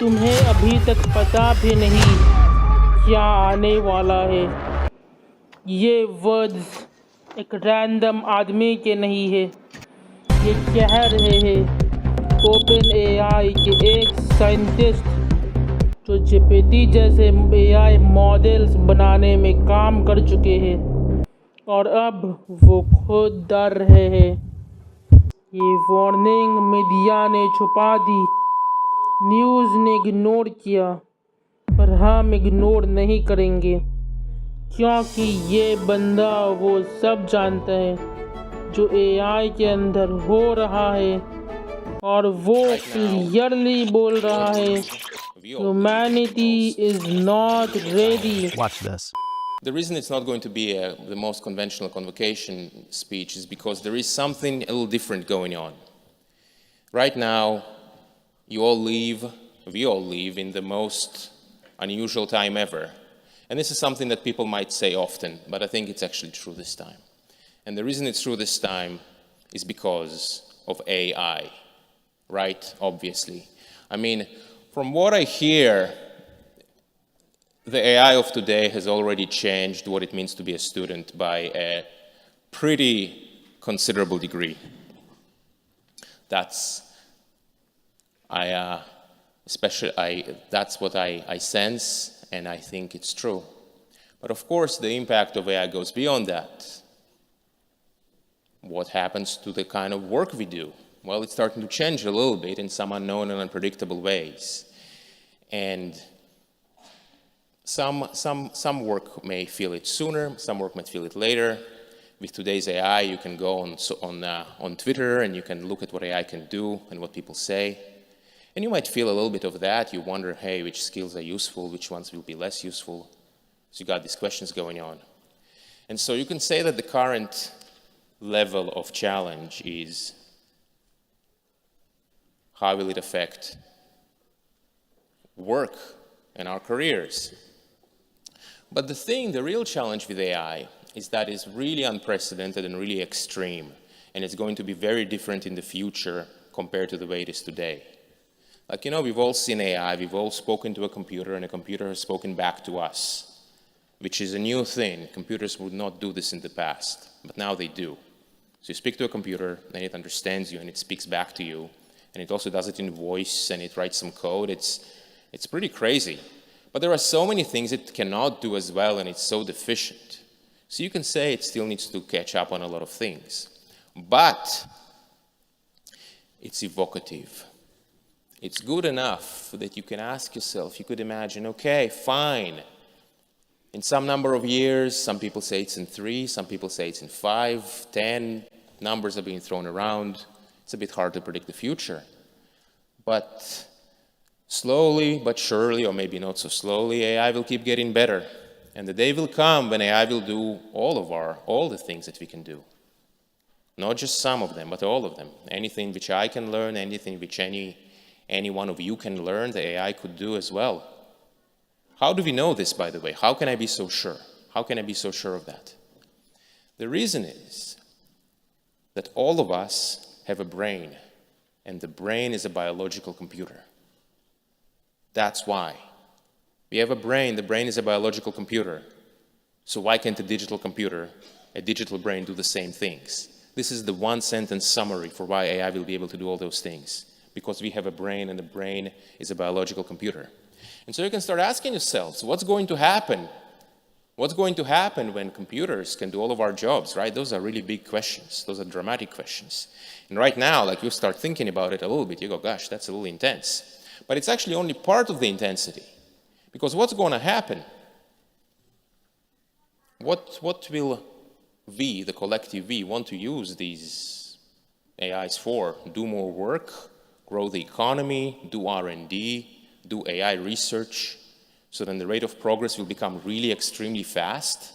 तुम्हें अभी तक पता भी नहीं क्या आने वाला है। ये वर्ड्स एक रैंडम आदमी के नहीं है, ये कह रहे हैं ओपन एआई के एक साइंटिस्ट जो जीपीटी जैसे एआई मॉडल्स बनाने में काम कर चुके हैं और अब वो खुद डर रहे हैं। ये वार्निंग मीडिया ने छुपा दी, न्यूज़ ने इग्नोर किया, पर हम इग्नोर नहीं करेंगे क्योंकि ये बंदा वो सब जानता है जो एआई के अंदर हो रहा है और वो क्लियरली बोल रहा है humanity is not ready. Watch this. The reason it's not going to be the most conventional convocation speech is because there is something a little different going on. Right now, we all live in the most unusual time ever. And this is something that people might say often, but I think it's actually true this time. And the reason it's true this time is because of AI, right? Obviously. I mean, from what I hear, the AI of today has already changed what it means to be a student by a pretty considerable degree. That's what I sense, and I think it's true. But of course, the impact of AI goes beyond that. What happens to the kind of work we do? Well, it's starting to change a little bit in some unknown and unpredictable ways. And some work may feel it sooner, some work might feel it later. With today's AI, you can go on Twitter and you can look at what AI can do and what people say. And you might feel a little bit of that. You wonder, hey, which skills are useful, which ones will be less useful. So you got these questions going on. And so you can say that the current level of challenge is how will it affect work and our careers. But the real challenge with AI is that it's really unprecedented and really extreme, and it's going to be very different in the future compared to the way it is today. Like, we've all seen AI, we've all spoken to a computer, and a computer has spoken back to us, which is a new thing. Computers would not do this in the past, but now they do. So you speak to a computer, and it understands you, and it speaks back to you, and it also does it in voice, and it writes some code. It's pretty crazy. But there are so many things it cannot do as well, and it's so deficient. So you can say it still needs to catch up on a lot of things. But it's evocative. It's good enough that you can ask yourself, you could imagine, okay, fine. In some number of years, some people say it's in 3, some people say it's in 5, 10, numbers are being thrown around. It's a bit hard to predict the future. But slowly but surely, or maybe not so slowly, AI will keep getting better. And the day will come when AI will do all the things that we can do. Not just some of them, but all of them. Anything which I can learn, anything which any one of you can learn, the AI could do as well. How do we know this, by the way? How can I be so sure? How can I be so sure of that? The reason is that all of us have a brain, and the brain is a biological computer. That's why. We have a brain, the brain is a biological computer. So why can't a digital computer, a digital brain, do the same things? This is the one-sentence summary for why AI will be able to do all those things. Because we have a brain, and the brain is a biological computer. And so you can start asking yourselves, what's going to happen? What's going to happen when computers can do all of our jobs, right? Those are really big questions. Those are dramatic questions. And right now, like, you start thinking about it a little bit, you go, gosh, that's a little intense. But it's actually only part of the intensity. Because what's going to happen? What will we, the collective we, want to use these AIs for? Do more work? Grow the economy, do R&D, do AI research, so then the rate of progress will become really extremely fast,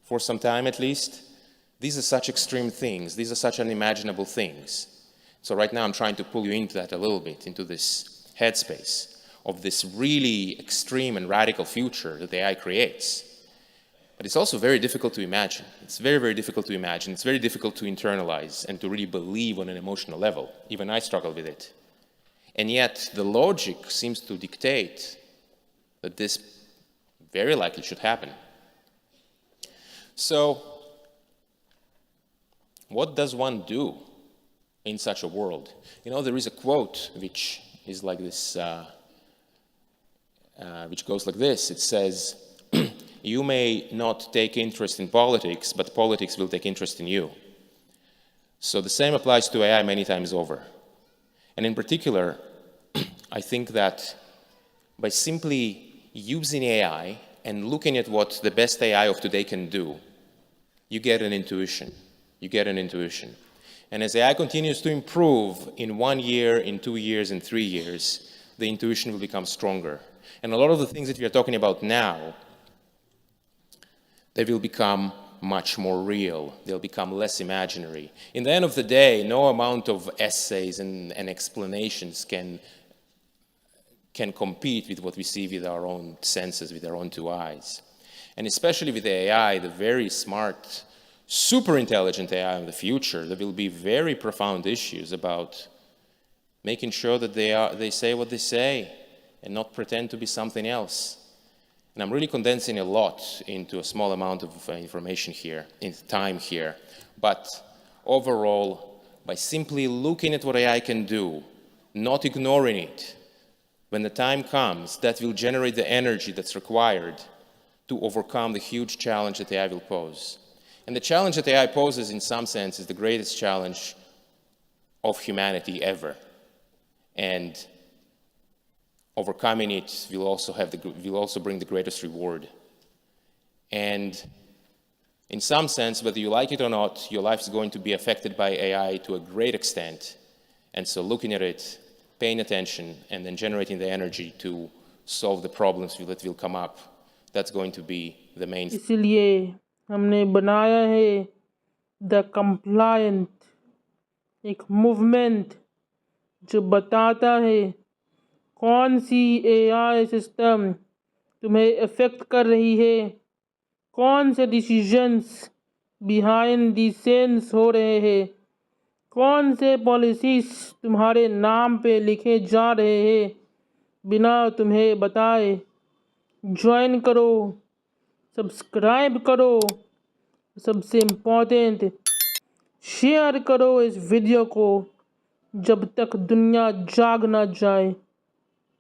for some time at least. These are such extreme things. These are such unimaginable things. So right now I'm trying to pull you into that a little bit, into this headspace of this really extreme and radical future that AI creates. But it's also very difficult to imagine. It's very, very difficult to imagine. It's very difficult to internalize and to really believe on an emotional level. Even I struggle with it. And yet the logic seems to dictate that this very likely should happen. So what does one do in such a world? You know, there is a quote which is like this, which goes like this. It says, you may not take interest in politics, but politics will take interest in you. So the same applies to AI many times over. And in particular, I think that by simply using AI and looking at what the best AI of today can do, you get an intuition. You get an intuition. And as AI continues to improve in 1 year, in 2 years, in 3 years, the intuition will become stronger. And a lot of the things that we are talking about now, they will become much more real. They'll become less imaginary. In the end of the day, no amount of essays and explanations can compete with what we see with our own senses, with our own 2 eyes. And especially with AI, the very smart, superintelligent AI of the future, there will be very profound issues about making sure that they say what they say and not pretend to be something else. And I'm really condensing a lot into a small amount of information here, in time here. But overall, by simply looking at what AI can do, not ignoring it, when the time comes, that will generate the energy that's required to overcome the huge challenge that AI will pose. And the challenge that AI poses, in some sense, is the greatest challenge of humanity ever. And overcoming it will also bring the greatest reward. And in some sense, whether you like it or not, your life is going to be affected by AI to a great extent. And so looking at it, paying attention, and then generating the energy to solve the problems that will come up, that's going to be the main. इसलिए हमने बनाया है the compliant, एक movement जो बताता है कौन सी AI system तुम्हें अफेक्ट कर रही है, कौन से डिसीजंस बिहाइंड द सीन्स हो रहे हैं, कौन से पॉलिसीज तुम्हारे नाम पे लिखे जा रहे हैं बिना तुम्हें बताए। ज्वाइन करो, सब्सक्राइब करो, सबसे इम्पोर्टेंट शेयर करो इस वीडियो को जब तक दुनिया जाग ना जाए।